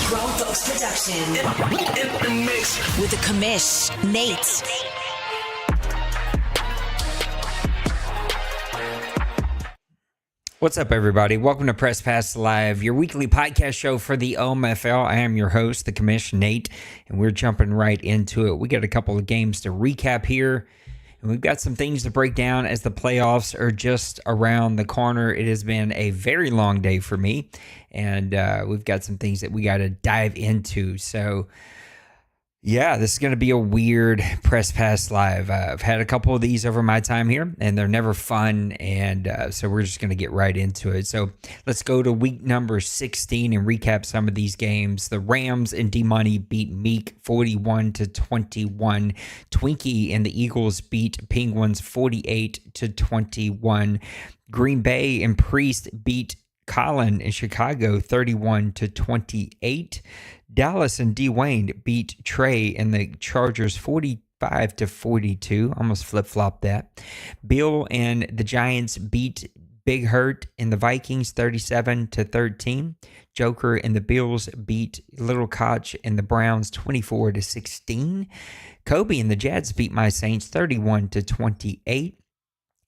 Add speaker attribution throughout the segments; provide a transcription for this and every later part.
Speaker 1: Grown Folks Production.
Speaker 2: In the mix.
Speaker 1: With the Commish, Nate.
Speaker 3: What's up, everybody? Welcome to Press Pass Live, your weekly podcast show for the OMFL. I am your host, the Commish, Nate, and we're jumping right into it. We got a couple of games to recap here, and we've got some things to break down as the playoffs are just around the corner. It has been a very long day for me, and we've got some things that we got to dive into. So, yeah, this is going to be a weird Press Pass Live. I've had a couple of these over my time here, and they're never fun, and so we're just going to get right into it. So let's go to week number 16 and recap some of these games. The Rams and D-Money beat Meek 41-21. Twinkie and the Eagles beat Penguins 48-21. Green Bay and Priest beat Colin in Chicago 31-28. Dallas and Dwayne beat Trey and the Chargers 45-42. Almost flip-flopped that. Bill and the Giants beat Big Hurt and the Vikings 37-13. Joker and the Bills beat Little Koch and the Browns 24-16. Kobe and the Jets beat my Saints 31-28.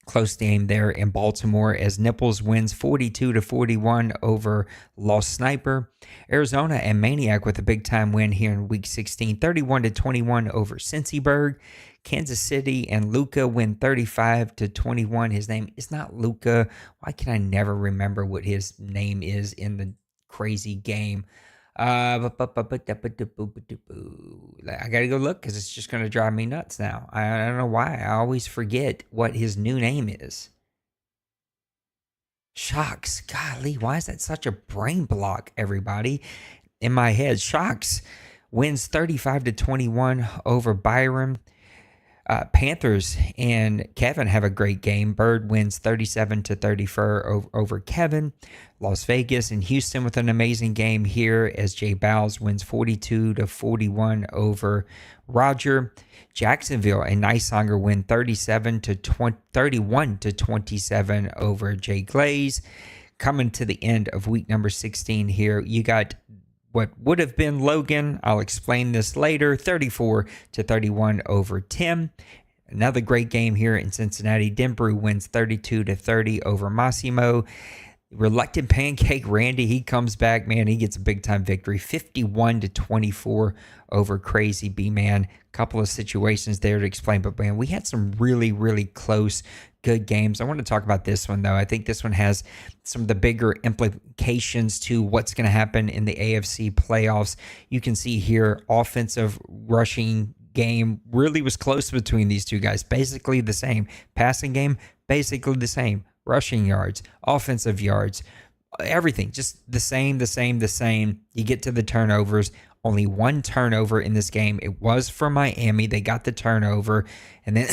Speaker 3: Close game there in Baltimore as Nipples wins 42-41 over Lost Sniper. Arizona and Maniac with a big-time win here in Week 16, 31-21 over Cincyburg. Kansas City and Luca win 35-21. His name is not Luca. Why can I never remember what his name is in the crazy game? I gotta go look because it's just gonna drive me nuts now. I don't know why. I always forget what his new name is. Shocks. Golly, why is that such a brain block, everybody? In my head, Shocks wins 35-21 over Byron. Panthers and Kevin have a great game. Bird wins 37-34 over Kevin. Las Vegas and Houston with an amazing game here as Jay Bowles wins 42-41 over Roger. Jacksonville and Nicehonger win 31-27 over Jay Glaze. Coming to the end of week number 16 here, you got what would have been Logan. I'll explain this later. 34-31 over Tim. Another great game here in Cincinnati. Denbrew wins 32-30 over Massimo. Reluctant Pancake Randy, he comes back, man. He gets a big-time victory. 51-24 over Crazy B-Man. Couple of situations there to explain, but man, we had some really, really close, good games. I want to talk about this one, though. I think this one has some of the bigger implications to what's going to happen in the AFC playoffs. You can see here, offensive rushing game really was close between these two guys. Basically the same. Passing game, basically the same. Rushing yards, offensive yards, everything just the same. You get to the turnovers. Only one turnover in this game. It was for Miami. They got the turnover. And then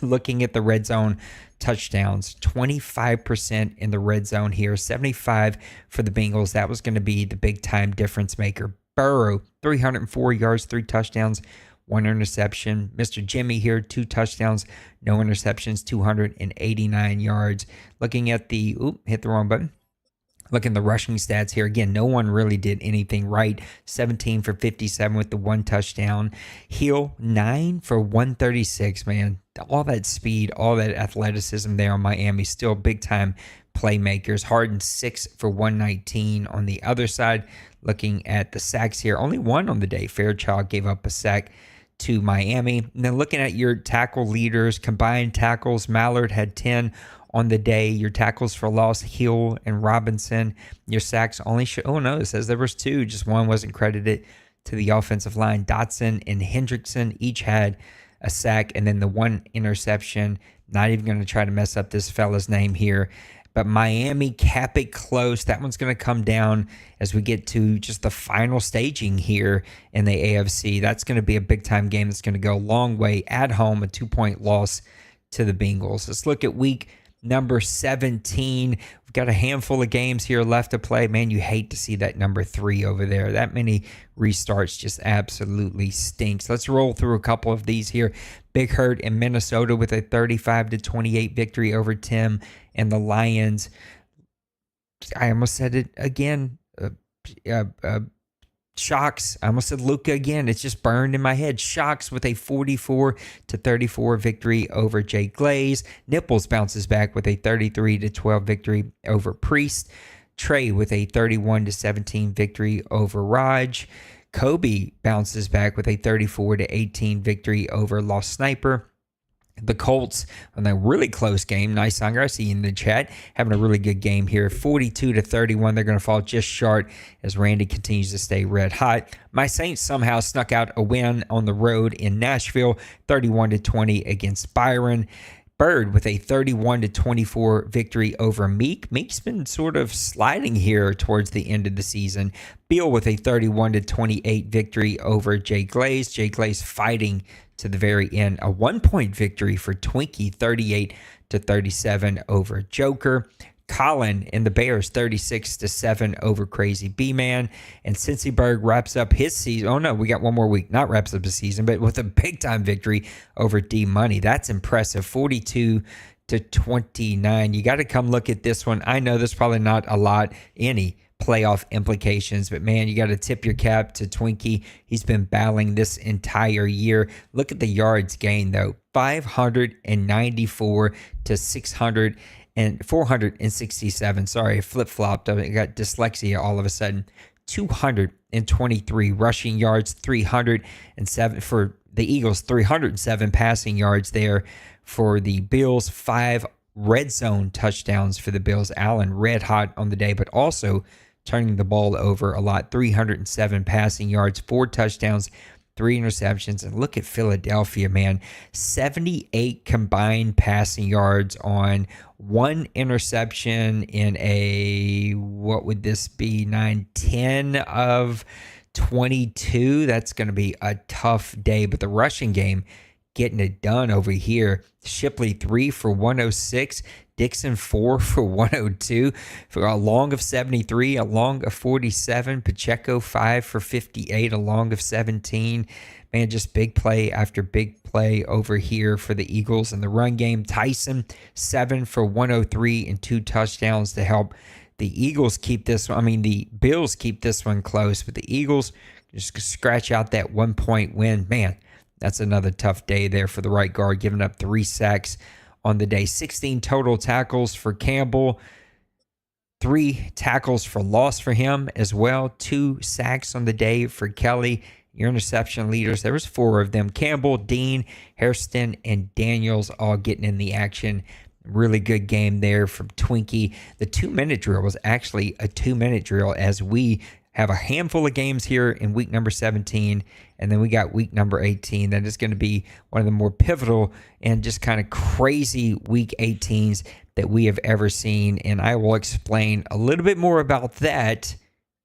Speaker 3: looking at the red zone touchdowns, 25% in the red zone here, 75 for the Bengals. That was going to be the big-time difference maker. Burrow, 304 yards, 3 touchdowns, 1 interception. Mr. Jimmy here, 2 touchdowns, no interceptions, 289 yards. Looking at the, hit the wrong button. Look at the rushing stats here. Again, no one really did anything right. 17 for 57 with the 1 touchdown. Hill, 9 for 136, man. All that speed, all that athleticism there on Miami. Still big-time playmakers. Harden, 6 for 119 on the other side. Looking at the sacks here, only 1 on the day. Fairchild gave up a sack to Miami. And then looking at your tackle leaders, combined tackles, Mallard had 10 on the day. Your tackles for loss, Hill and Robinson. Your sacks only it says there was 2. Just 1 wasn't credited to the offensive line. Dotson and Hendrickson each had a sack, and then the 1 interception. Not even going to try to mess up this fella's name here. But Miami cap it close. That one's going to come down as we get to just the final staging here in the AFC. That's going to be a big-time game that's going to go a long way at home, a 2-point loss to the Bengals. Let's look at week number 17. We've got a handful of games here left to play. Man, you hate to see that number 3 over there. That many restarts just absolutely stinks. Let's roll through a couple of these here. Big Hurt in Minnesota with a 35-28 victory over Tim and the Lions. I almost said it again. Shocks. I almost said Luka again. It's just burned in my head. Shocks with a 44-34 victory over Jay Glaze. Nipples bounces back with a 33-12 victory over Priest. Trey with a 31-17 victory over Raj. Kobe bounces back with a 34-18 victory over Lost Sniper. The Colts on a really close game. Nice, Sanger. I see you in the chat. Having a really good game here. 42-31. They're going to fall just short as Randy continues to stay red hot. My Saints somehow snuck out a win on the road in Nashville. 31-20 against Byron. Bird with a 31-24 victory over Meek. Meek's been sort of sliding here towards the end of the season. Beal with a 31-28 victory over Jay Glaze. Jay Glaze fighting to the very end. A 1-point victory for Twinkie, 38-37 over Joker. Colin and the Bears, 36-7 over Crazy B-Man. And Cincyberg wraps up his season. Oh, no, we got one more week. Not wraps up the season, but with a big-time victory over D-Money. That's impressive. 42-29. You got to come look at this one. I know there's probably not any playoff implications, but man, you got to tip your cap to Twinkie. He's been battling this entire year. Look at the yards gained, though. 594 to 600 and 467. Sorry, flip-flopped. I got dyslexia all of a sudden. 223 rushing yards, 307 for the Eagles, 307 passing yards there for the Bills, 5 red zone touchdowns for the Bills. Allen red hot on the day, but also turning the ball over a lot. 307 passing yards, 4 touchdowns, 3 interceptions. And look at Philadelphia, man. 78 combined passing yards on 1 interception in a, what would this be, 9-10 of 22. That's going to be a tough day. But the rushing game, getting it done over here. Shipley 3 for 106. Dixon 4 for 102, for a long of 73, a long of 47. Pacheco 5 for 58, a long of 17. Man, just big play after big play over here for the Eagles in the run game. Tyson 7 for 103 and 2 touchdowns to help the Eagles keep this one. I mean, the Bills keep this one close, but the Eagles just scratch out that 1-point win. Man, that's another tough day there for the right guard, giving up 3 sacks on the day. 16 total tackles for Campbell, 3 tackles for loss for him as well. 2 sacks on the day for Kelly. Your interception leaders, there was 4 of them. Campbell, Dean, Hairston, and Daniels all getting in the action. Really good game there from Twinkie. The 2-minute drill was actually a 2-minute drill, as we have a handful of games here in week number 17, and then we got week number 18. That is going to be one of the more pivotal and just kind of crazy week 18s that we have ever seen, and I will explain a little bit more about that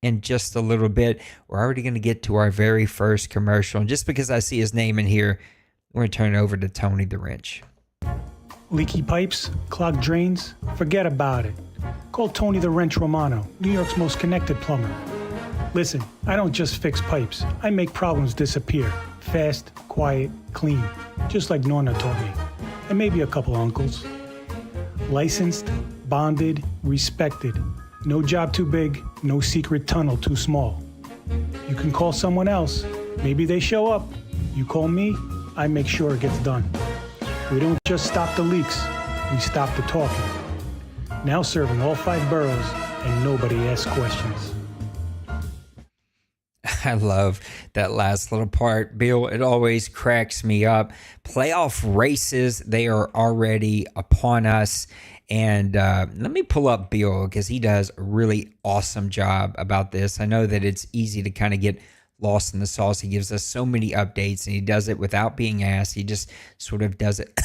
Speaker 3: in just a little bit. We're already going to get to our very first commercial, and just because I see his name in here, we're going to turn it over to Tony the Wrench.
Speaker 4: Leaky pipes, clogged drains, forget about it. Call Tony the Wrench Romano, New York's most connected plumber. Listen, I don't just fix pipes. I make problems disappear. Fast, quiet, clean. Just like Norna taught me. And maybe a couple uncles. Licensed, bonded, respected. No job too big, no secret tunnel too small. You can call someone else. Maybe they show up. You call me, I make sure it gets done. We don't just stop the leaks, we stop the talking. Now serving all 5 boroughs, and nobody asks questions.
Speaker 3: I love that last little part, Bill. It always cracks me up. Playoff races, they are already upon us. And let me pull up Bill, because he does a really awesome job about this. I know that it's easy to kind of get lost in the sauce. He gives us so many updates, and he does it without being asked. He just sort of does it,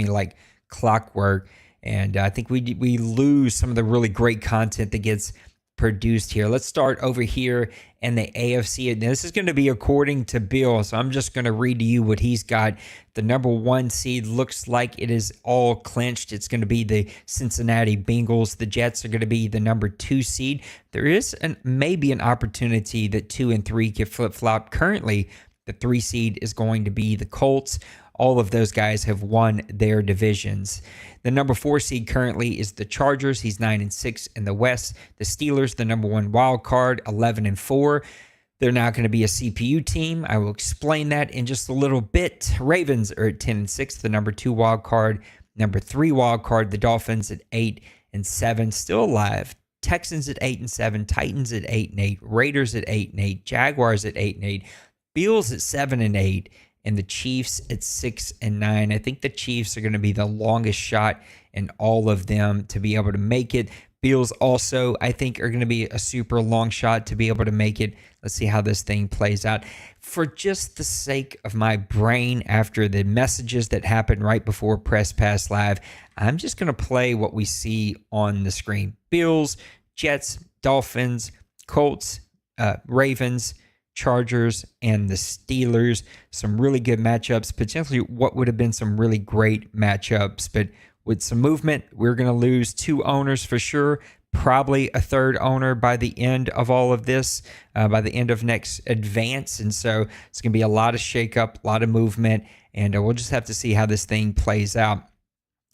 Speaker 3: like clockwork. And I think we lose some of the really great content that gets produced here. Let's start over here in the AFC. And this is going to be according to Bill, so I'm just going to read to you what he's got. The number 1 seed looks like it is all clinched. It's going to be the Cincinnati Bengals. The Jets are going to be the number 2 seed. There is maybe an opportunity that 2 and 3 get flip-flopped. Currently, the 3 seed is going to be the Colts. all of those guys have won their divisions. The number 4 seed currently is the Chargers. He's 9-6 in the West. The Steelers, the number 1 wild card, 11-4. They're not going to be a CPU team. I will explain that in just a little bit. Ravens are at 10-6, the number 2 wild card. Number 3 wild card, the Dolphins at 8-7, still alive. Texans at 8-7, Titans at 8-8, Raiders at 8-8, Jaguars at 8-8, Bills at 7-8, and the Chiefs at 6-9. I think the Chiefs are going to be the longest shot in all of them to be able to make it. Bills also, I think, are going to be a super long shot to be able to make it. Let's see how this thing plays out. For just the sake of my brain, after the messages that happened right before Press Pass Live, I'm just going to play what we see on the screen. Bills, Jets, Dolphins, Colts, Ravens, Chargers, and the Steelers. Some really good matchups, potentially what would have been some really great matchups, but with some movement, we're going to lose 2 owners for sure, probably a 3rd owner by the end of all of this, by the end of next advance. And so it's going to be a lot of shakeup, a lot of movement, and we'll just have to see how this thing plays out.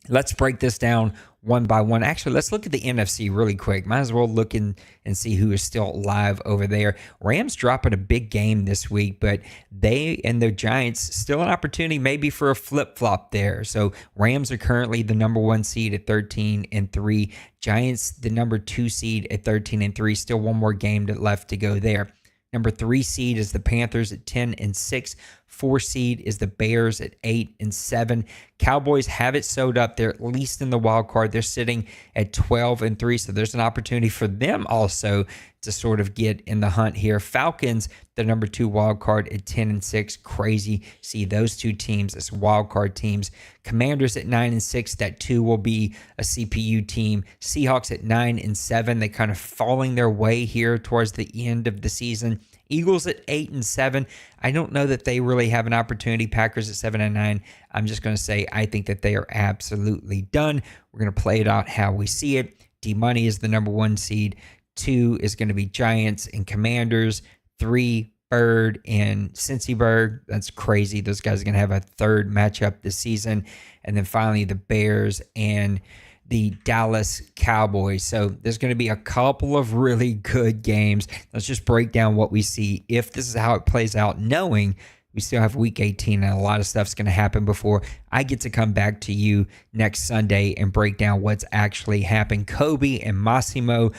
Speaker 3: Let's break this down one by one. Actually, let's look at the NFC really quick. Might as well look in and see who is still alive over there. Rams dropping a big game this week, but they and the Giants still an opportunity maybe for a flip-flop there. So Rams are currently the number 1 seed at 13-3. Giants, the number 2 seed at 13-3. Still one more game left to go there. Number 3 seed is the Panthers at 10-6. 4 seed is the Bears at 8-7. Cowboys have it sewed up. They're at least in the wild card. They're sitting at 12-3. So there's an opportunity for them also to sort of get in the hunt here. Falcons, the number 2 wild card at 10-6. Crazy. See those 2 teams as wild card teams. Commanders at 9-6. That 2 will be a CPU team. Seahawks at 9-7. They kind of falling their way here towards the end of the season. Eagles at 8-7. I don't know that they really have an opportunity. Packers at 7-9. I'm just going to say I think that they are absolutely done. We're going to play it out how we see it. D-Money is the number 1 seed. 2 is going to be Giants and Commanders. 3, Bird and Cincyberg. That's crazy. Those guys are going to have a 3rd matchup this season. And then finally the Bears and the Dallas Cowboys. So there's going to be a couple of really good games. Let's just break down what we see if this is how it plays out, knowing we still have week 18 and a lot of stuff's going to happen before I get to come back to you next Sunday and break down what's actually happened. Kobe and Massimo,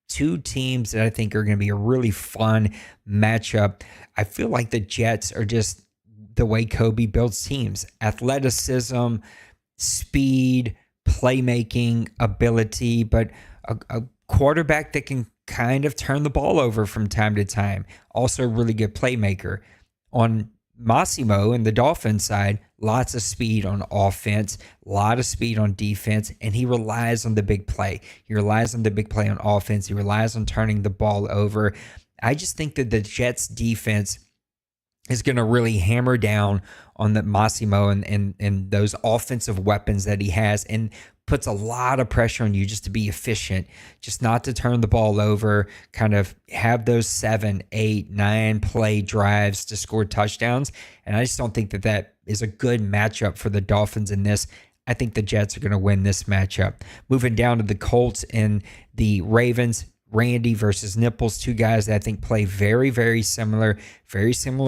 Speaker 3: 2 teams that I think are going to be a really fun matchup. I feel like the Jets are just the way Kobe builds teams. Athleticism, speed, playmaking ability, but a quarterback that can kind of turn the ball over from time to time. Also a really good playmaker. On Massimo and the Dolphins side, lots of speed on offense, a lot of speed on defense, and he relies on the big play. He relies on the big play on offense. He relies on turning the ball over. I just think that the Jets defense is going to really hammer down on the Massimo and those offensive weapons that he has, and puts a lot of pressure on you just to be efficient, just not to turn the ball over, kind of have those 7, 8, 9 play drives to score touchdowns. And I just don't think that that is a good matchup for the Dolphins in this. I think the Jets are going to win this matchup. Moving down to the Colts and the Ravens, Randy versus Nipples, 2 guys that I think play very, very similar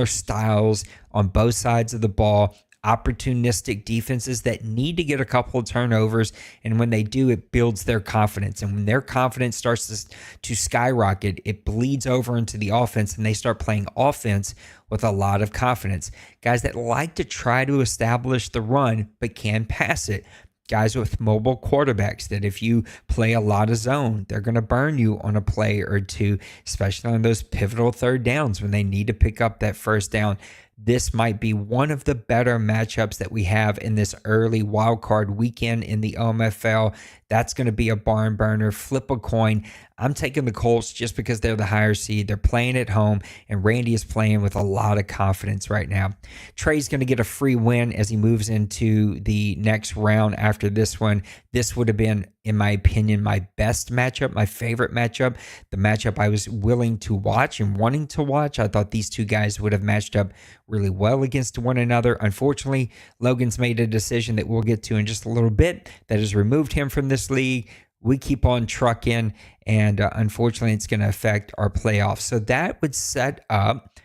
Speaker 3: styles on both sides of the ball. Opportunistic defenses that need to get a couple of turnovers, and when they do, it builds their confidence. And when their confidence starts to skyrocket, it bleeds over into the offense, and they start playing offense with a lot of confidence. Guys that like to try to establish the run but can pass it. Guys with mobile quarterbacks that if you play a lot of zone, they're going to burn you on a play or 2, especially on those pivotal 3rd downs when they need to pick up that 1st down. This might be one of the better matchups that we have in this early wildcard weekend in the OMFL. That's going to be a barn burner. Flip a coin. I'm taking the Colts just because they're the higher seed. They're playing at home, and Randy is playing with a lot of confidence right now. Trey's going to get a free win as he moves into the next round after this one. This would have been, in my opinion, my best matchup, my favorite matchup, the matchup I was willing to watch and wanting to watch. I thought these two guys would have matched up really well against one another. Unfortunately, Logan's made a decision that we'll get to in just a little bit that has removed him from this league. We keep on trucking, and unfortunately, it's going to affect our playoffs. So that would set up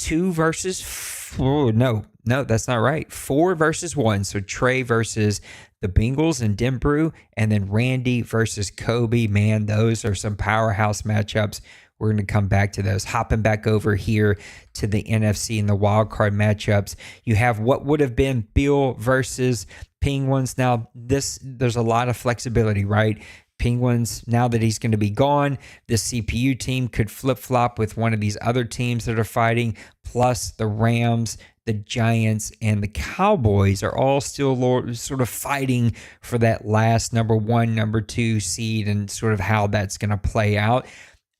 Speaker 3: 2 versus 4. No, that's not right. 4 versus 1. So Trey versus the Bengals and Denbrew, and then Randy versus Kobe. Man, those are some powerhouse matchups. We're going to come back to those. Hopping back over here to the NFC and the wild card matchups. You have what would have been Bill versus Penguins. Now, there's a lot of flexibility, right? Penguins, now that he's going to be gone, this CPU team could flip-flop with one of these other teams that are fighting, plus the Rams, the Giants, and the Cowboys are all still sort of fighting for that last number 1, number 2 seed, and sort of how that's going to play out.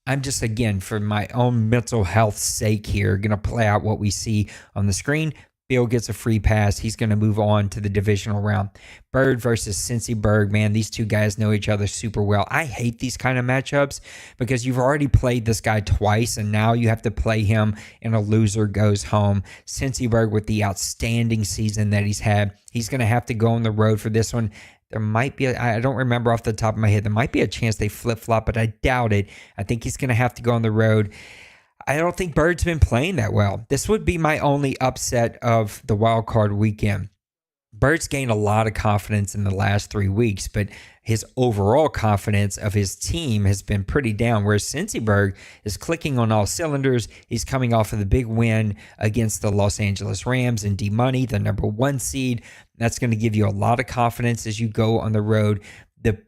Speaker 3: I'm just, again, for my own mental health sake here, going to play out what we see on the screen. Bill gets a free pass. He's going to move on to the divisional round. Bird versus Cincy Berg. Man, these two guys know each other super well. I hate these kind of matchups because you've already played this guy twice, and now you have to play him, and a loser goes home. Cincy Berg, with the outstanding season that he's had, he's going to have to go on the road for this one. There might be, I don't remember off the top of my head, there might be a chance they flip-flop, but I doubt it. I think he's going to have to go on the road. I don't think Bird's been playing that well. This would be my only upset of the wild card weekend. Bird's gained a lot of confidence in the last 3 weeks, but his overall confidence of his team has been pretty down, whereas Cincy Berg is clicking on all cylinders. He's coming off of the big win against the Los Angeles Rams and D-Money, the number 1 seed. That's going to give you a lot of confidence as you go on the road. The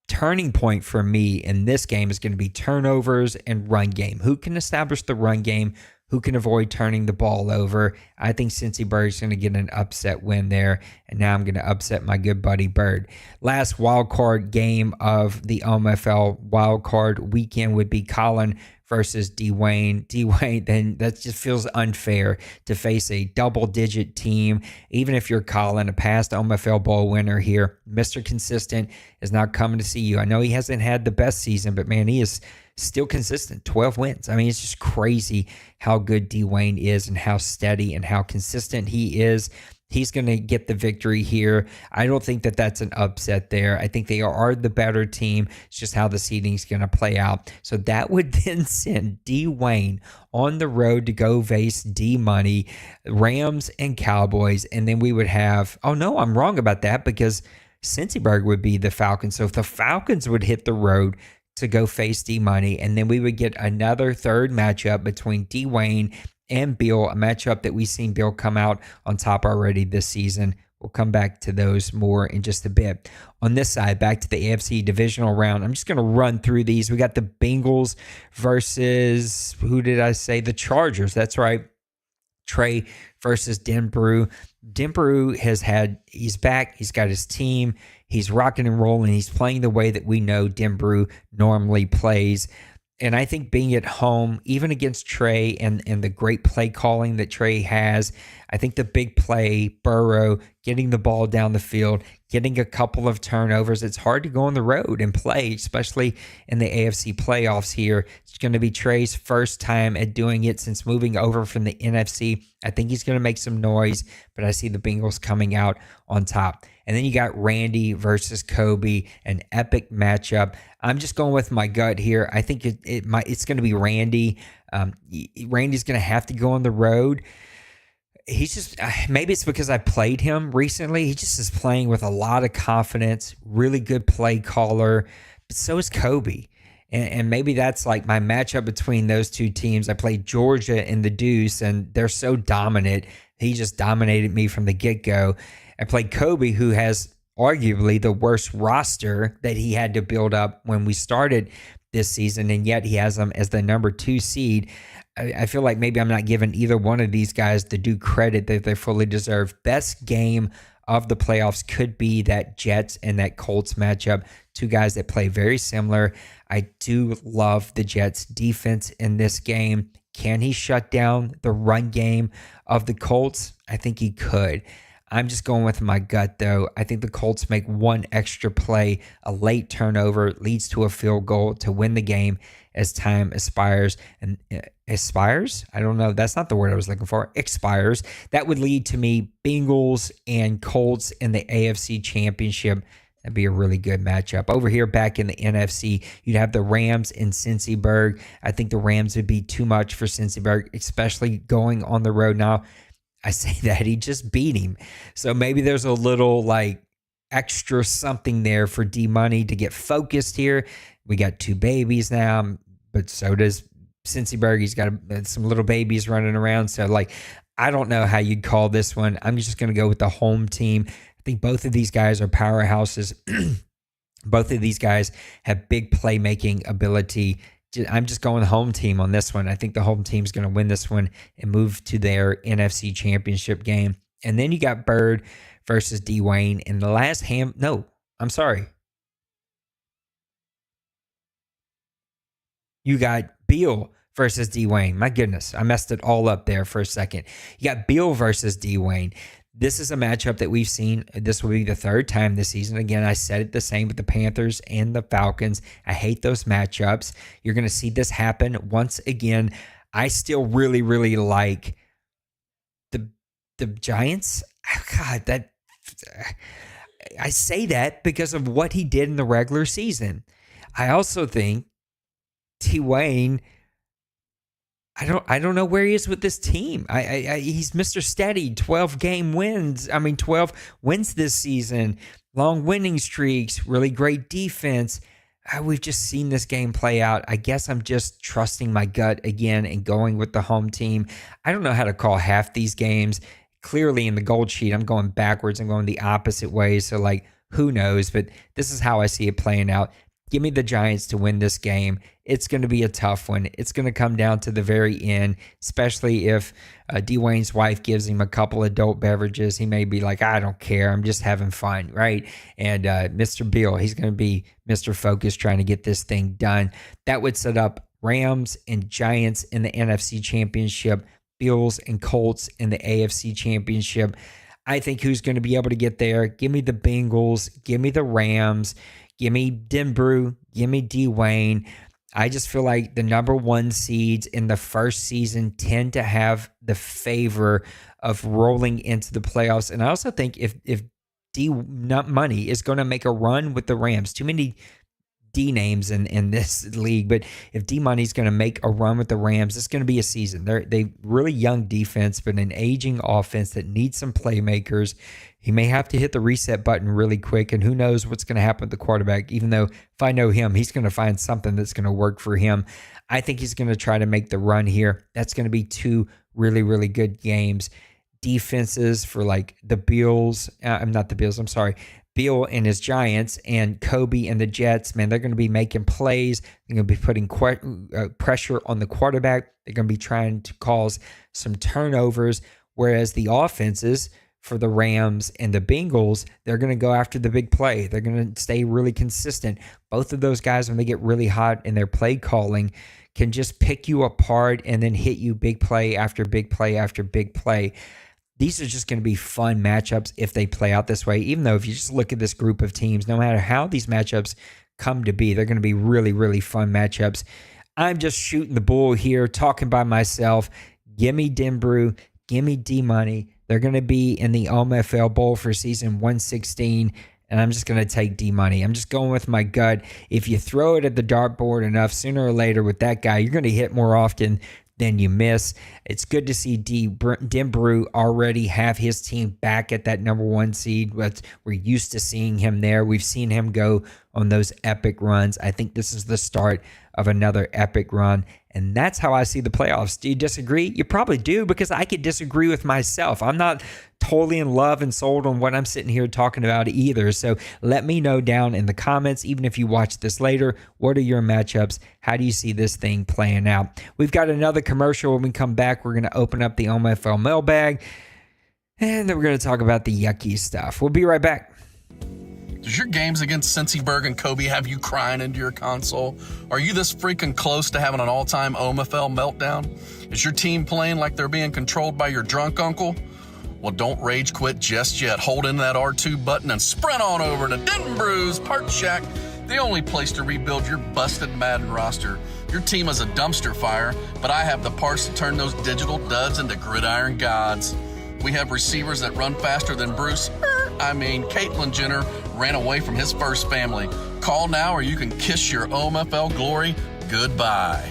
Speaker 3: turning point for me in this game is going to be turnovers and run game. Who can establish the run game? Who can avoid turning the ball over? I think Cincy Bird's going to get an upset win there, and now I'm going to upset my good buddy Bird. Last wild card game of the OMFL wild card weekend would be Colin versus Dwayne. Dwayne, then that just feels unfair to face a double-digit team. Even if you're Colin, a past OMFL Bowl winner here, Mr. Consistent is not coming to see you. I know he hasn't had the best season, but man, he is still consistent. 12 wins. I mean, it's just crazy how good Dwayne is and how steady and how consistent he is. He's going to get the victory here. I don't think that that's an upset there. I think they are the better team. It's just how the seeding is going to play out. So that would then send Dwayne on the road to go face D-Money, Rams, and Cowboys. And then we would have, oh no, I'm wrong about that because Cincy Berg would be the Falcons. So if the Falcons would hit the road to go face D-Money, and then we would get another third matchup between Dwayne and Bill, a matchup that we've seen Bill come out on top already this season. We'll come back to those more in just a bit. On this side, back to the AFC divisional round, I'm just going to run through these. We got the Bengals versus, who did I say? The Chargers. That's right. Trey versus Denbrew. Denbrew he's back. He's got his team. He's rocking and rolling. He's playing the way that we know Denbrew normally plays. And I think being at home, even against Trey and the great play calling that Trey has, I think the big play, Burrow, getting the ball down the field, getting a couple of turnovers, it's hard to go on the road and play, especially in the AFC playoffs here. It's going to be Trey's first time at doing it since moving over from the NFC. I think he's going to make some noise, but I see the Bengals coming out on top. And then you got Randy versus Kobe, an epic matchup. I'm just going with my gut here. I think it's going to be Randy. Randy's going to have to go on the road. He's just, maybe it's because I played him recently. He just is playing with a lot of confidence, really good play caller, but so is Kobe. And maybe that's like my matchup between those two teams. I played Georgia in the Deuce, and they're so dominant. He just dominated me from the get-go. I played Kobe, who has arguably the worst roster that he had to build up when we started this season, and yet he has them as the number 2 seed. I feel like maybe I'm not giving either one of these guys the due credit that they fully deserve. Best game of the playoffs could be that Jets and that Colts matchup. Two guys that play very similar. I do love the Jets defense in this game. Can he shut down the run game of the Colts? I think he could. I'm just going with my gut, though. I think the Colts make one extra play, a late turnover, leads to a field goal to win the game as time expires. And expires? I don't know. That's not the word I was looking for. Expires. That would lead to me Bengals and Colts in the AFC Championship. That'd be a really good matchup. Over here, back in the NFC, you'd have the Rams and Cincyburg. I think the Rams would be too much for Cincyburg, especially going on the road. Now, I say that he just beat him. So maybe there's a little like extra something there for D-Money to get focused here. We got two babies now, but so does Cincyburg. He's got some little babies running around. So like, I don't know how you'd call this one. I'm just going to go with the home team. I think both of these guys are powerhouses. Both of these guys have big playmaking ability. I'm just going home team on this one. I think the home team's going to win this one and move to their NFC Championship game. And then you got Bird versus Dwayne in the last You got Beal versus Dwayne. My goodness, I messed it all up there for a second. You got Beal versus Dwayne. This is a matchup that we've seen. This will be the third time this season. Again, I said it the same with the Panthers and the Falcons. I hate those matchups. You're going to see this happen once again. I still really, really like the Giants. God, I say that because of what he did in the regular season. I also think Dwayne, I don't know where he is with this team. He's Mr. Steady, 12 wins this season, long winning streaks, really great defense. We've just seen this game play out. I guess I'm just trusting my gut again and going with the home team. I don't know how to call half these games. Clearly in the gold sheet, I'm going backwards. I'm going the opposite way. So like, who knows? But this is how I see it playing out. Give me the Giants to win this game. It's going to be a tough one. It's going to come down to the very end, especially if Dwayne's wife gives him a couple adult beverages. He may be like, I don't care. I'm just having fun, right? And Mr. Beal, he's going to be Mr. Focus trying to get this thing done. That would set up Rams and Giants in the NFC Championship, Bills and Colts in the AFC Championship. I think who's going to be able to get there? Give me the Bengals. Give me the Rams. Give me Denbrew. Give me Dwayne. I just feel like the number one seeds in the first season tend to have the favor of rolling into the playoffs. And I also think if D-Money is going to make a run with the Rams, too many D names in this league, but if D-Money is going to make a run with the Rams, it's going to be a season. They really young defense, but an aging offense that needs some playmakers. He may have to hit the reset button really quick, and who knows what's going to happen with the quarterback, even though if I know him, he's going to find something that's going to work for him. I think he's going to try to make the run here. That's going to be two really, really good games. Defenses for like the Bills, Beal and his Giants, and Kobe and the Jets, man, they're going to be making plays. They're going to be putting pressure on the quarterback. They're going to be trying to cause some turnovers, whereas the offenses for the Rams and the Bengals, they're going to go after the big play. They're going to stay really consistent. Both of those guys, when they get really hot in their play calling, can just pick you apart and then hit you big play after big play after big play. These are just going to be fun matchups if they play out this way, even though if you just look at this group of teams, no matter how these matchups come to be, they're going to be really, really fun matchups. I'm just shooting the bull here, talking by myself. Give me Denbrew. Give me D-Money. They're going to be in the OMFL Bowl for season 116, and I'm just going to take D-Money. I'm just going with my gut. If you throw it at the dartboard enough, sooner or later with that guy, you're going to hit more often than you miss. It's good to see Denbrew already have his team back at that number one seed. We're used to seeing him there. We've seen him go on those epic runs. I think this is the start of another epic run, and that's how I see the playoffs. Do you disagree? You probably do, because I could disagree with myself. I'm not totally in love and sold on what I'm sitting here talking about either. So let me know down in the comments, even if you watch this later, what are your matchups? How do you see this thing playing out? We've got another commercial. When we come back, we're going to open up the OMFL mailbag. And then we're going to talk about the yucky stuff. We'll be right back.
Speaker 2: Does your games against Cincyberg and Kobe have you crying into your console? Are you this freaking close to having an all-time OMFL meltdown? Is your team playing like they're being controlled by your drunk uncle? Well, don't rage quit just yet. Hold in that R2 button and sprint on over to Denbrews Part Shack, the only place to rebuild your busted Madden roster. Your team is a dumpster fire, but I have the parts to turn those digital duds into gridiron gods. We have receivers that run faster than Caitlyn Jenner ran away from his first family. Call now or you can kiss your OMFL glory goodbye.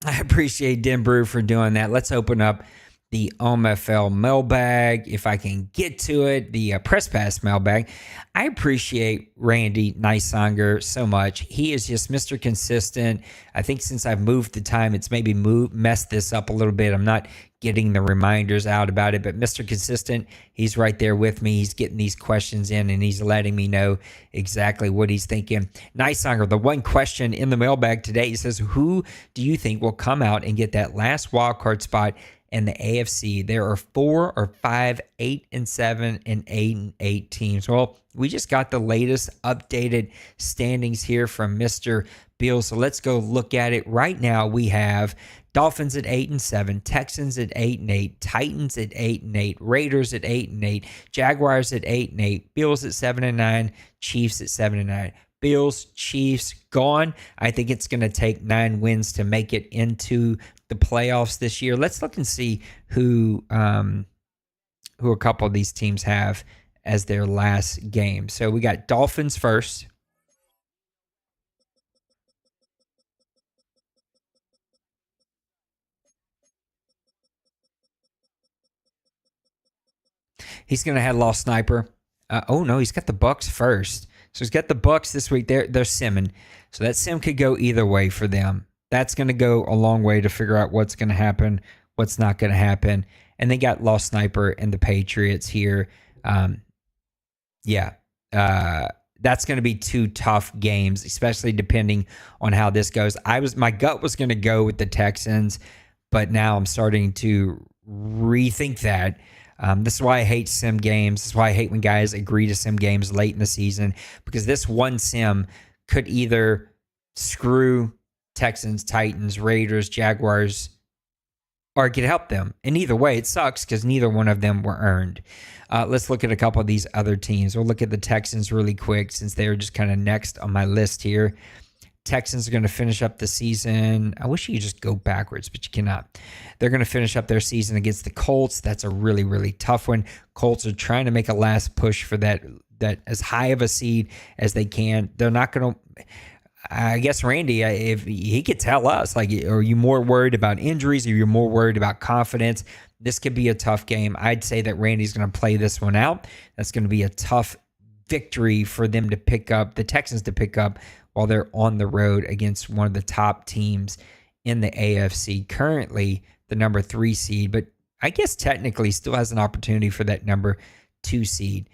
Speaker 3: I appreciate Denbrew for doing that. Let's open up the OMFL mailbag, if I can get to it, the press pass mailbag. I appreciate Randy Nisanger so much. He is just Mr. Consistent. I think since I've moved the time, it's maybe messed this up a little bit. I'm not getting the reminders out about it, but Mr. Consistent, he's right there with me. He's getting these questions in, and he's letting me know exactly what he's thinking. Nisanger, the one question in the mailbag today, he says, who do you think will come out and get that last wildcard spot in the AFC? There are 4 or 5, 8-7, and 8-8 teams. Well, we just got the latest updated standings here from Mr. Bill. So let's go look at it. Right now, we have Dolphins at 8-7, Texans at 8-8, Titans at 8-8, Raiders at 8-8, Jaguars at 8-8, Bills at 7-9, Chiefs at 7-9. Bills, Chiefs gone. I think it's going to take 9 wins to make it into the playoffs this year. Let's look and see who a couple of these teams have as their last game. So we got Dolphins first. He's going to have lost sniper. Oh no, he's got the Bucks first. So he's got the Bucks this week. They're simming. So that sim could go either way for them. That's going to go a long way to figure out what's going to happen, what's not going to happen. And they got Lost Sniper and the Patriots here. That's going to be 2 tough games, especially depending on how this goes. My gut was going to go with the Texans, but now I'm starting to rethink that. This is why I hate sim games. This is why I hate when guys agree to sim games late in the season, because this one sim could either screw Texans, Titans, Raiders, Jaguars, or it could help them. And either way, it sucks because neither one of them were earned. Let's look at a couple of these other teams. We'll look at the Texans really quick since they're just kind of next on my list here. Texans are going to finish up the season. I wish you could just go backwards, but you cannot. They're going to finish up their season against the Colts. That's a really, really tough one. Colts are trying to make a last push for that as high of a seed as they can. They're not going to... I guess Randy, if he could tell us, like, are you more worried about injuries or you're more worried about confidence? This could be a tough game. I'd say that Randy's going to play this one out. That's going to be a tough victory for them to pick up, the Texans to pick up while they're on the road against one of the top teams in the AFC. Currently, the number 3 seed, but I guess technically still has an opportunity for that number 2 seed.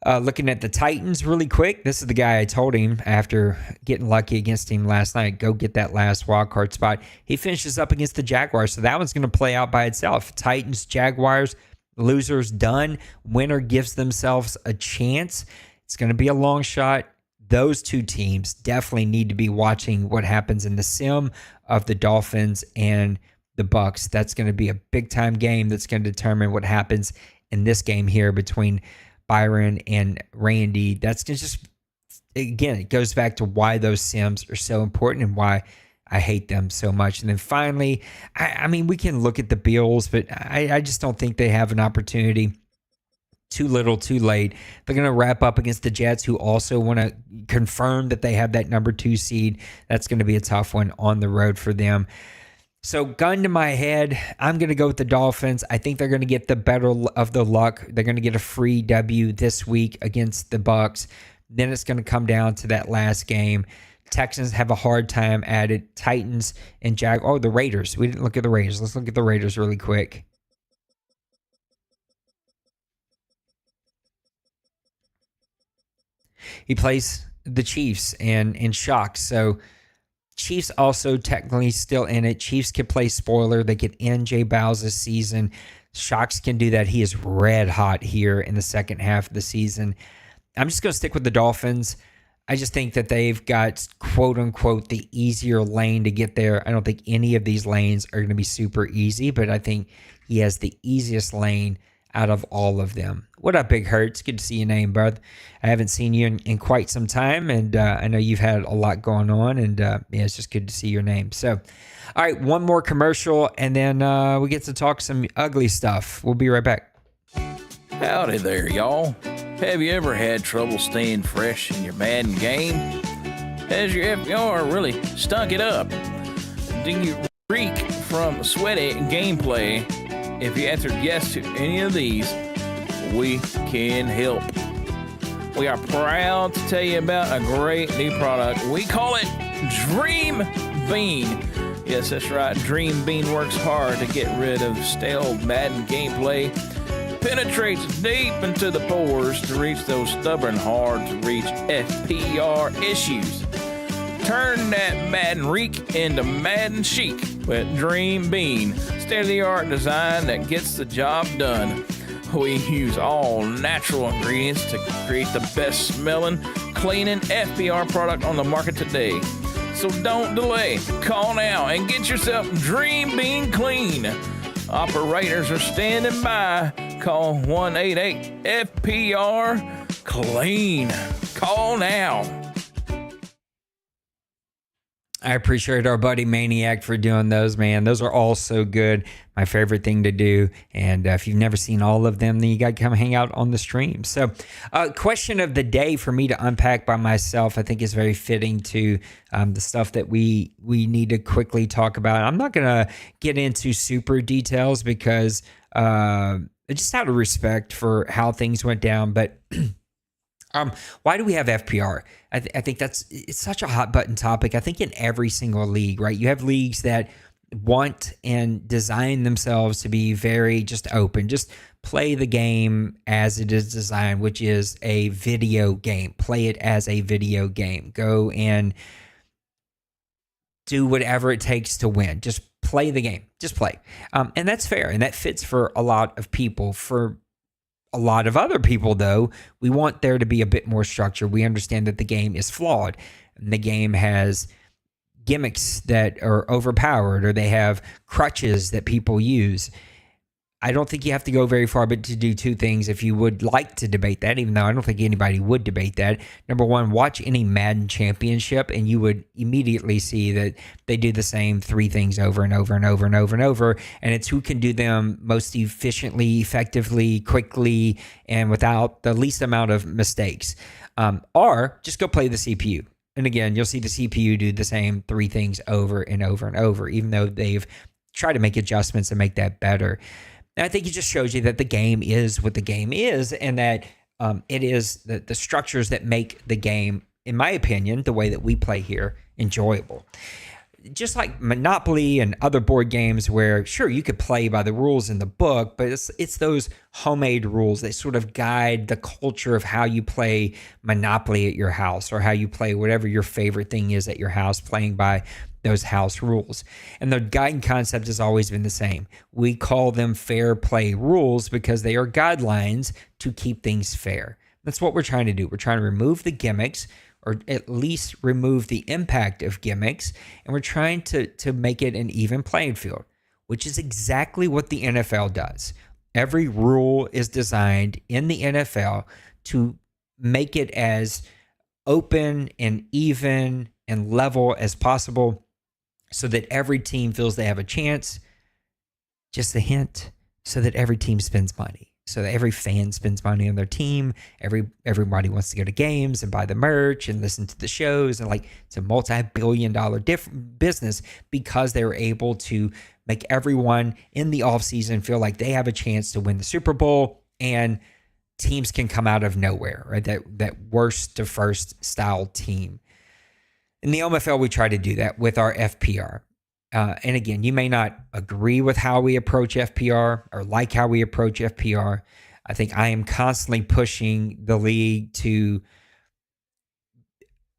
Speaker 3: Looking at the Titans really quick, this is the guy I told him after getting lucky against him last night, go get that last wild card spot. He finishes up against the Jaguars, so that one's going to play out by itself. Titans, Jaguars, losers done. Winner gives themselves a chance. It's going to be a long shot. Those 2 teams definitely need to be watching what happens in the sim of the Dolphins and the Bucks. That's going to be a big-time game that's going to determine what happens in this game here between Byron and Randy. That's just, again, it goes back to why those sims are so important and why I hate them so much. And then finally, I mean, we can look at the Bills, but I just don't think they have an opportunity. Too little, too late. They're going to wrap up against the Jets, who also want to confirm that they have that number 2 seed. That's going to be a tough one on the road for them. So, gun to my head, I'm going to go with the Dolphins. I think they're going to get the better of the luck. They're going to get a free W this week against the Bucks. Then it's going to come down to that last game. Texans have a hard time at it. Titans and the Raiders. We didn't look at the Raiders. Let's look at the Raiders really quick. He plays the Chiefs and shocks. So Chiefs also technically still in it. Chiefs could play spoiler. They could end Jay Bowles' season. Shocks can do that. He is red hot here in the second half of the season. I'm just going to stick with the Dolphins. I just think that they've got, quote unquote, the easier lane to get there. I don't think any of these lanes are going to be super easy, but I think he has the easiest lane out of all of them. What up, Big Hurts? Good to see your name, bud. I haven't seen you in quite some time, and I know you've had a lot going on, and yeah, it's just good to see your name. So, all right, one more commercial, and then we get to talk some ugly stuff. We'll be right back.
Speaker 5: Howdy there, y'all. Have you ever had trouble staying fresh in your Madden game? Has your FPR really stunk it up? Do you reek from sweaty gameplay? If you answered yes to any of these, we can help. We are proud to tell you about a great new product. We call it Dream Bean. Yes, that's right. Dream Bean works hard to get rid of stale Madden gameplay, penetrates deep into the pores to reach those stubborn, hard-to-reach FPR issues. Turn that Madden reek into Madden chic with Dream Bean. State-of-the-art design that gets the job done. We use all natural ingredients to create the best-smelling, cleaning FPR product on the market today. So don't delay. Call now and get yourself Dream Bean clean. Operators are standing by. Call 188-FPR-CLEAN. Call now.
Speaker 3: I appreciate our buddy Maniac for doing those, man. Those are all so good. My favorite thing to do. And if you've never seen all of them, then you got to come hang out on the stream. So question of the day for me to unpack by myself, I think is very fitting to the stuff that we need to quickly talk about. I'm not going to get into super details because just out of respect for how things went down. But why do we have FPR? I think it's such a hot button topic. I think in every single league, right? You have leagues that want and design themselves to be very just open. Just play the game as it is designed, which is a video game. Play it as a video game. Go and do whatever it takes to win. Just play the game. Just play. And that's fair. And that fits for a lot of people. For a lot of other people, though, we want there to be a bit more structure. We understand that the game is flawed. And the game has gimmicks that are overpowered, or they have crutches that people use. I don't think you have to go very far, but to do two things if you would like to debate that, even though I don't think anybody would debate that. Number one, watch any Madden championship, and you would immediately see that they do the same three things over and over and over and over and over, and it's who can do them most efficiently, effectively, quickly, and without the least amount of mistakes. Or just go play the CPU. And again, you'll see the CPU do the same three things over and over and over, even though they've tried to make adjustments and make that better. And I think it just shows you that the game is what the game is, and that it is the structures that make the game, in my opinion, the way that we play here, enjoyable. Just like Monopoly and other board games where, sure, you could play by the rules in the book, but it's those homemade rules that sort of guide the culture of how you play Monopoly at your house, or how you play whatever your favorite thing is at your house, playing by those house rules. And the guiding concept has always been the same. We call them fair play rules because they are guidelines to keep things fair. That's what we're trying to do. We're trying to remove the gimmicks, or at least remove the impact of gimmicks, and we're trying to make it an even playing field, which is exactly what the NFL does. Every rule is designed in the NFL to make it as open and even and level as possible, so that every team feels they have a chance. Just a hint, so that every team spends money. So that every fan spends money on their team. Everybody wants to go to games and buy the merch and listen to the shows. And it's a multi-billion-dollar business because they were able to make everyone in the offseason feel like they have a chance to win the Super Bowl, and teams can come out of nowhere, right? That worst to first style team. In the OMFL, we try to do that with our FPR. And again, you may not agree with how we approach FPR or like how we approach FPR. I think I am constantly pushing the league to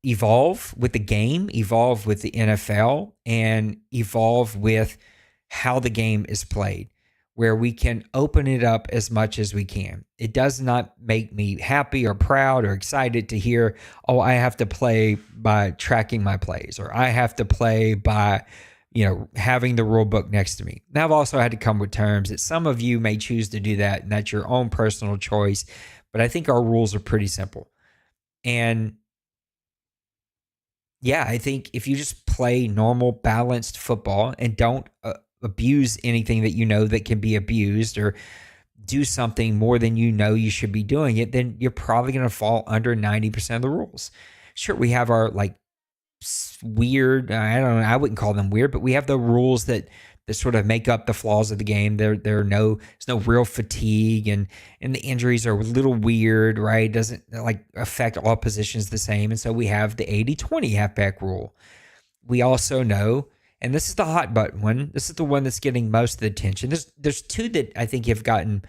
Speaker 3: evolve with the game, evolve with the NFL, and evolve with how the game is played. where we can open it up as much as we can. It does not make me happy or proud or excited to hear, oh, I have to play by tracking my plays, or I have to play by, having the rule book next to me. Now, I've also had to come with terms that some of you may choose to do that, and that's your own personal choice. But I think our rules are pretty simple. And yeah, I think if you just play normal, balanced football and don't abuse anything that that can be abused, or do something more than you should be doing it, then you're probably going to fall under 90% of the rules. Sure, we have our weird, I wouldn't call them weird, but we have the rules that sort of make up the flaws of the game. There's no real fatigue, and the injuries are a little weird, right? It doesn't affect all positions the same. And so we have the 80-20 halfback rule. We also know, and this is the hot button one, this is the one that's getting most of the attention. There's two that I think have gotten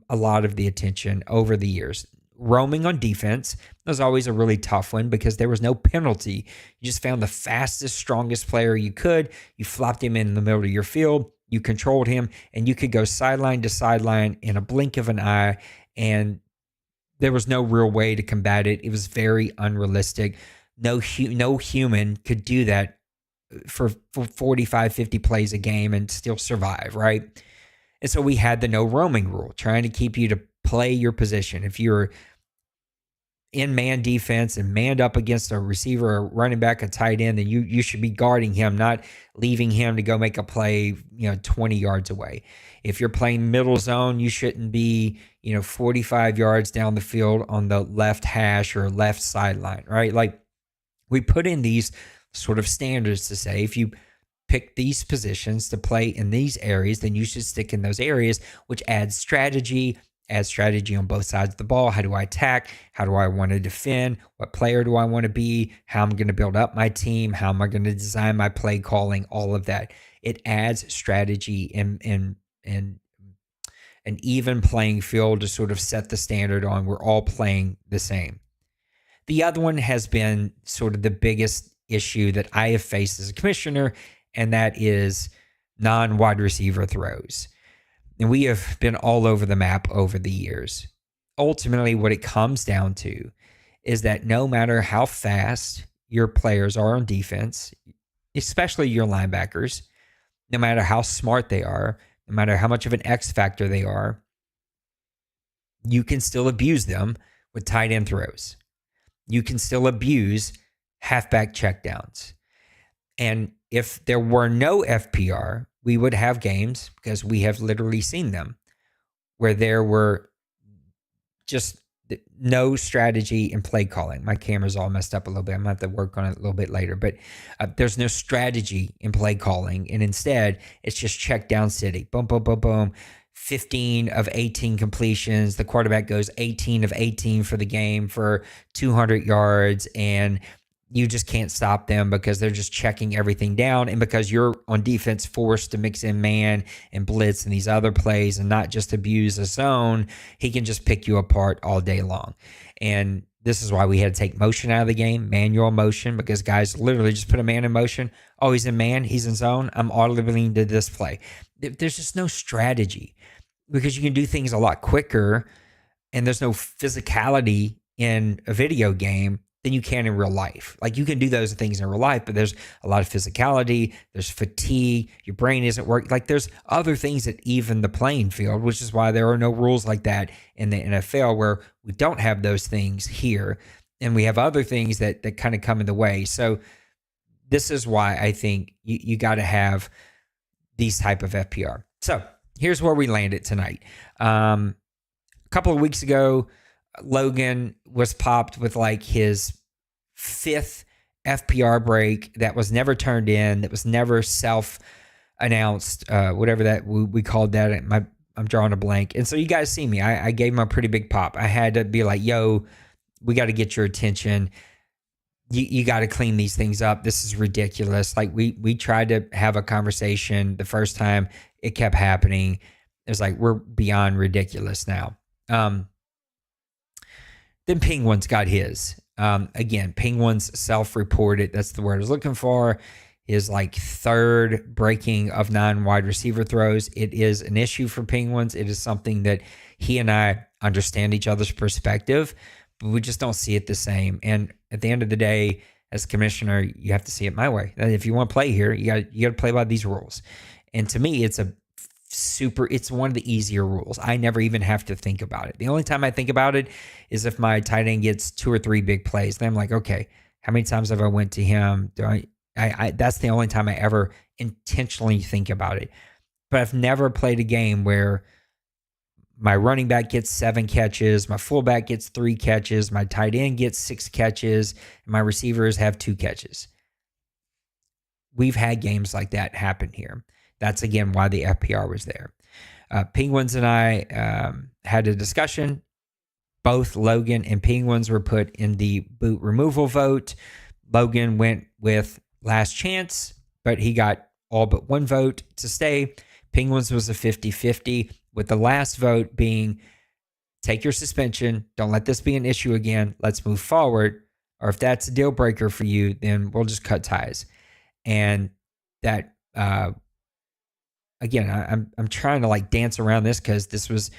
Speaker 3: a lot of the attention over the years. Roaming on defense was always a really tough one because there was no penalty. You just found the fastest, strongest player you could. You flopped him in the middle of your field. You controlled him, and you could go sideline to sideline in a blink of an eye, and there was no real way to combat it. It was very unrealistic. No human could do that for 45, 50 plays a game and still survive, right? And so we had the no roaming rule, trying to keep you to play your position. If you're in man defense and manned up against a receiver, or running back, a tight end, then you should be guarding him, not leaving him to go make a play 20 yards away. If you're playing middle zone, you shouldn't be 45 yards down the field on the left hash or left sideline, right? We put in these sort of standards to say, if you pick these positions to play in these areas, then you should stick in those areas, which adds strategy on both sides of the ball. How do I attack? How do I want to defend? What player do I want to be? How am I going to build up my team? How am I going to design my play calling? All of that. It adds strategy and an even playing field to sort of set the standard on we're all playing the same. The other one has been sort of the biggest issue that I have faced as a commissioner, and that is non-wide receiver throws. And we have been all over the map over the years. Ultimately, what it comes down to is that no matter how fast your players are on defense, especially your linebackers, no matter how smart they are, no matter how much of an X factor they are, you can still abuse them with tight end throws. You can still abuse halfback checkdowns. And if there were no FPR, we would have games, because we have literally seen them, where there were just no strategy in play calling. My camera's all messed up a little bit. I'm going to have to work on it a little bit later. But there's no strategy in play calling. And instead, it's just check down city. Boom, boom, boom, boom. 15 of 18 completions. The quarterback goes 18 of 18 for the game for 200 yards. And you just can't stop them because they're just checking everything down, and because you're on defense forced to mix in man and blitz and these other plays and not just abuse a zone, he can just pick you apart all day long. And this is why we had to take motion out of the game, manual motion, because guys literally just put a man in motion. Oh, he's in man, he's in zone, I'm audibly to this play. There's just no strategy, because you can do things a lot quicker, and there's no physicality in a video game than you can in real life. You can do those things in real life, but there's a lot of physicality, there's fatigue, your brain isn't working. There's other things that even the playing field, which is why there are no rules like that in the NFL, where we don't have those things here, and we have other things that kind of come in the way. So this is why I think you got to have these type of FPR. So here's where we landed tonight. A couple of weeks ago, Logan was popped with his 5th FPR break that was never turned in, that was never self-announced, whatever that we called that. I'm drawing a blank. And so you guys see me. I gave him a pretty big pop. I had to be like, yo, we got to get your attention. You got to clean these things up. This is ridiculous. We tried to have a conversation the first time. It kept happening. It's we're beyond ridiculous now. Then Penguins got his. Again, Penguins self-reported. That's the word I was looking for. his like third breaking of 9 wide receiver throws. It is an issue for Penguins. It is something that he and I understand each other's perspective, but we just don't see it the same. And at the end of the day, as commissioner, you have to see it my way. If you want to play here, you got to play by these rules. And to me, it's one of the easier rules. I never even have to think about it. The only time I think about it is if my tight end gets 2 or 3 big plays. Then I'm like, okay, how many times have I went to him? That's the only time I ever intentionally think about it. But I've never played a game where my running back gets 7 catches, my fullback gets 3 catches, my tight end gets 6 catches, and my receivers have 2 catches. We've had games like that happen here. That's, again, why the FPR was there. Penguins and I had a discussion. Both Logan and Penguins were put in the boot removal vote. Logan went with last chance, but he got all but 1 vote to stay. Penguins was a 50-50, with the last vote being take your suspension. Don't let this be an issue again. Let's move forward. Or if that's a deal breaker for you, then we'll just cut ties. And that, again, I'm trying to like dance around this because this was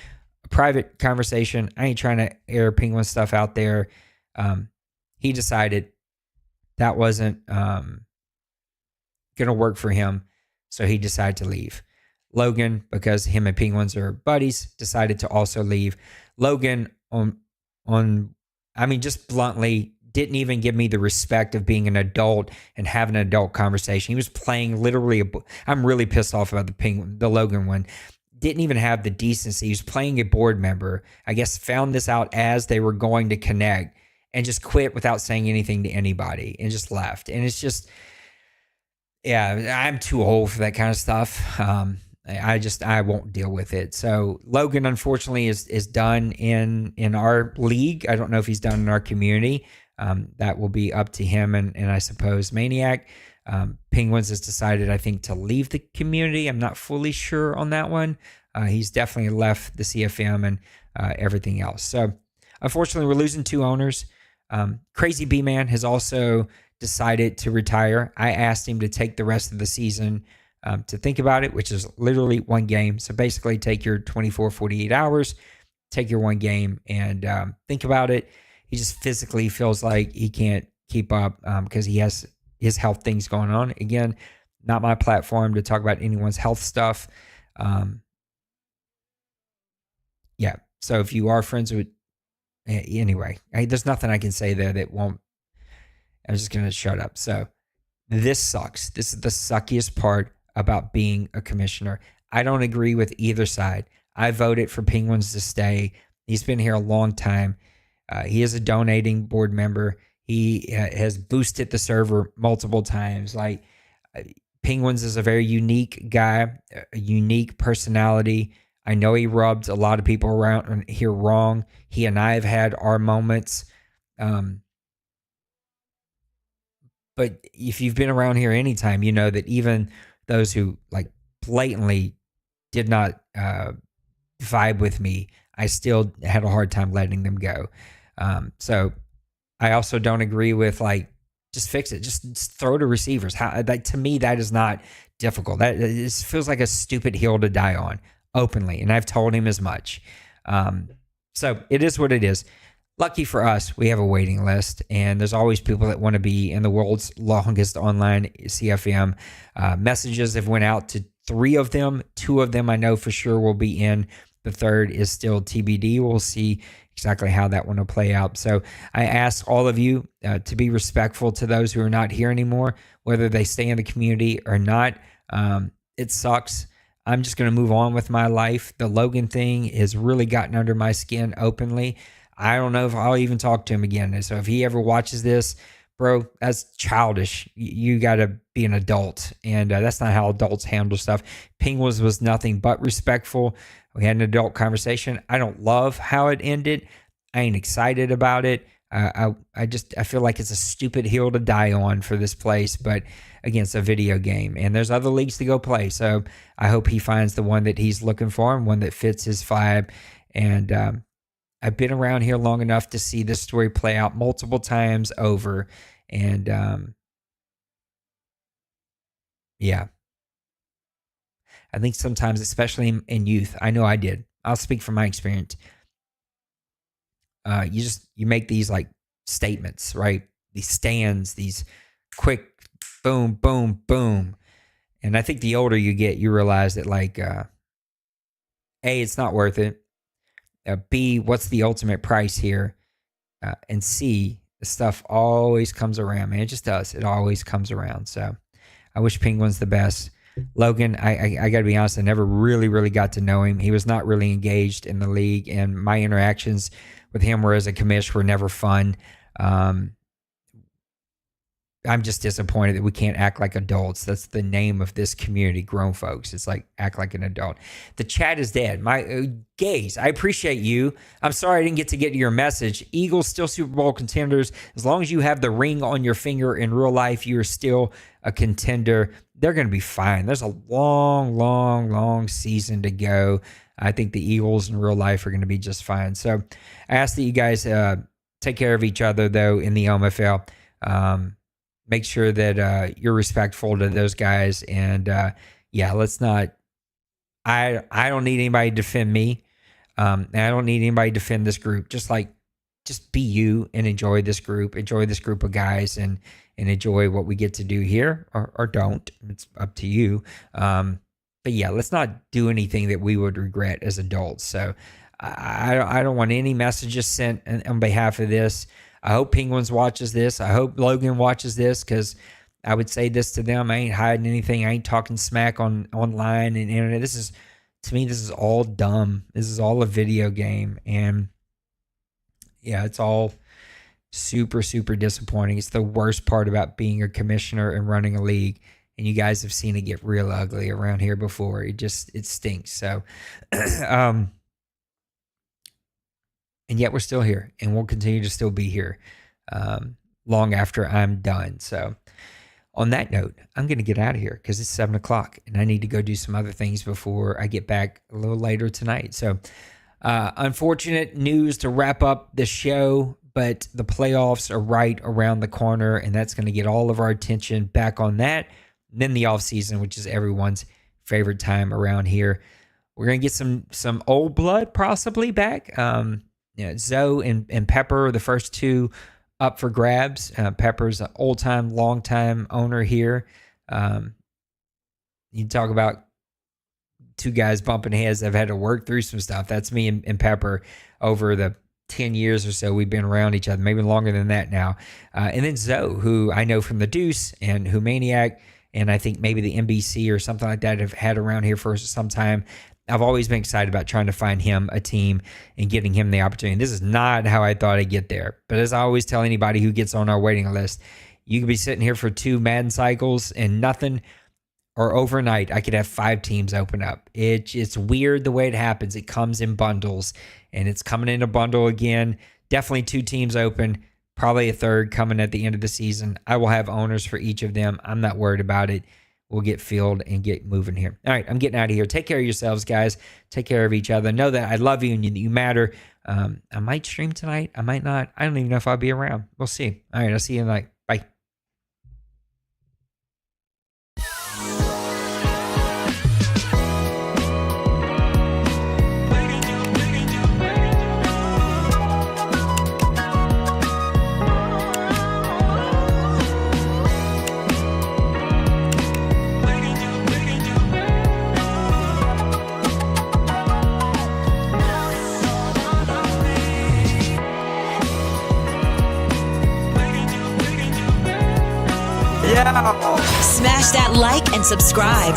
Speaker 3: a private conversation. I ain't trying to air Penguin stuff out there. He decided that wasn't going to work for him, so he decided to leave. Logan, because him and Penguins are buddies, decided to also leave. Logan, just bluntly, didn't even give me the respect of being an adult and having an adult conversation. He was playing literally I'm really pissed off about the Logan one. Didn't even have the decency. He was playing a board member. I guess found this out as they were going to connect and just quit without saying anything to anybody and just left. And it's just, yeah, I'm too old for that kind of stuff. I won't deal with it. So Logan, unfortunately, is done in our league. I don't know if he's done in our community. That will be up to him and I suppose Maniac. Penguins has decided, I think, to leave the community. I'm not fully sure on that one. He's definitely left the CFM and everything else. So unfortunately, we're losing 2 owners. Crazy B-Man has also decided to retire. I asked him to take the rest of the season to think about it, which is literally 1 game. So basically take your 24, 48 hours, take your 1 game and think about it. He just physically feels like he can't keep up because he has his health things going on. Again, not my platform to talk about anyone's health stuff. Yeah. So if you are friends with, anyway, there's nothing I can say there that won't, I'm just going to shut up. So this sucks. This is the suckiest part about being a commissioner. I don't agree with either side. I voted for Penguins to stay. He's been here a long time. He is a donating board member. He has boosted the server multiple times. Like Penguins is a very unique guy, a unique personality. I know he rubbed a lot of people around here wrong. He and I have had our moments. But if you've been around here anytime, you know that even those who like blatantly did not vibe with me, I still had a hard time letting them go. So I also don't agree with like, just fix it. Just throw to receivers. To me, that is not difficult. It feels like a stupid hill to die on openly. And I've told him as much. So it is what it is. Lucky for us, we have a waiting list, and there's always people that want to be in the world's longest online CFM. Messages have went out to 3 of them. 2 of them I know for sure will be in. The 3rd is still TBD. We'll see exactly how that one will play out. So I ask all of you to be respectful to those who are not here anymore, whether they stay in the community or not. It sucks. I'm just going to move on with my life. The Logan thing has really gotten under my skin openly. I don't know if I'll even talk to him again. So if he ever watches this, bro, that's childish. You got to be an adult. And that's not how adults handle stuff. Penguins was nothing but respectful. We had an adult conversation. I don't love how it ended. I ain't excited about it. I feel like it's a stupid hill to die on for this place. But again, it's a video game. And there's other leagues to go play. So I hope he finds the one that he's looking for and one that fits his vibe. And I've been around here long enough to see this story play out multiple times over. And Yeah. I think sometimes, especially in youth, I know I did. I'll speak from my experience. You make these like statements, right? These stands, these quick boom, boom, boom. And I think the older you get, you realize that like, A, it's not worth it. B, what's the ultimate price here? And C, the stuff always comes around, man. It just does. It always comes around. So I wish Penguin's the best. Logan, I got to be honest, I never really got to know him. He was not really engaged in the league, and my interactions with him were as a commish were never fun. I'm just disappointed that we can't act like adults. That's the name of this community, grown folks. It's like act like an adult. The chat is dead. My gays, I appreciate you. I'm sorry I didn't get to your message. Eagles still Super Bowl contenders. As long as you have the ring on your finger in real life, you're still a contender. They're going to be fine. There's a long season to go. I think the Eagles in real life are going to be just fine. So I ask that you guys take care of each other, though, in the OMFL. Make sure that you're respectful to those guys. And, let's not – I don't need anybody to defend me. And I don't need anybody to defend this group. Just be you and enjoy this group. Enjoy this group of guys and enjoy what we get to do here or don't. It's up to you. But, let's not do anything that we would regret as adults. So I don't want any messages sent on behalf of this. I hope Penguins watches this. I hope Logan watches this, because I would say this to them. I ain't hiding anything. I ain't talking smack online and internet. To me, this is all dumb. This is all a video game. And it's all super disappointing. It's the worst part about being a commissioner and running a league. And you guys have seen it get real ugly around here before. It stinks. So, and yet we're still here, and we'll continue to still be here long after I'm done. So on that note, I'm going to get out of here because it's 7 o'clock, and I need to go do some other things before I get back a little later tonight. So unfortunate news to wrap up the show, but the playoffs are right around the corner, and that's going to get all of our attention back on that. And then the offseason, which is everyone's favorite time around here. We're going to get some old blood possibly back. Zoe and Pepper are the first two up for grabs. Pepper's an old-time, long-time owner here. You talk about two guys bumping heads that have had to work through some stuff. That's me and Pepper over the 10 years or so we've been around each other, maybe longer than that now. And then Zoe, who I know from the Deuce and who Maniac, and I think maybe the NBC or something like that have had around here for some time. I've always been excited about trying to find him a team and getting him the opportunity. This is not how I thought I'd get there. But as I always tell anybody who gets on our waiting list, you could be sitting here for 2 Madden cycles and nothing, or overnight, I could have 5 teams open up. It's weird the way it happens. It comes in bundles, and it's coming in a bundle again. Definitely 2 teams open, probably a third coming at the end of the season. I will have owners for each of them. I'm not worried about it. We'll get filled and get moving here. All right, I'm getting out of here. Take care of yourselves, guys. Take care of each other. Know that I love you and you matter. I might stream tonight. I might not. I don't even know if I'll be around. We'll see. All right, I'll see you tonight. Bye.
Speaker 1: Smash that like and subscribe.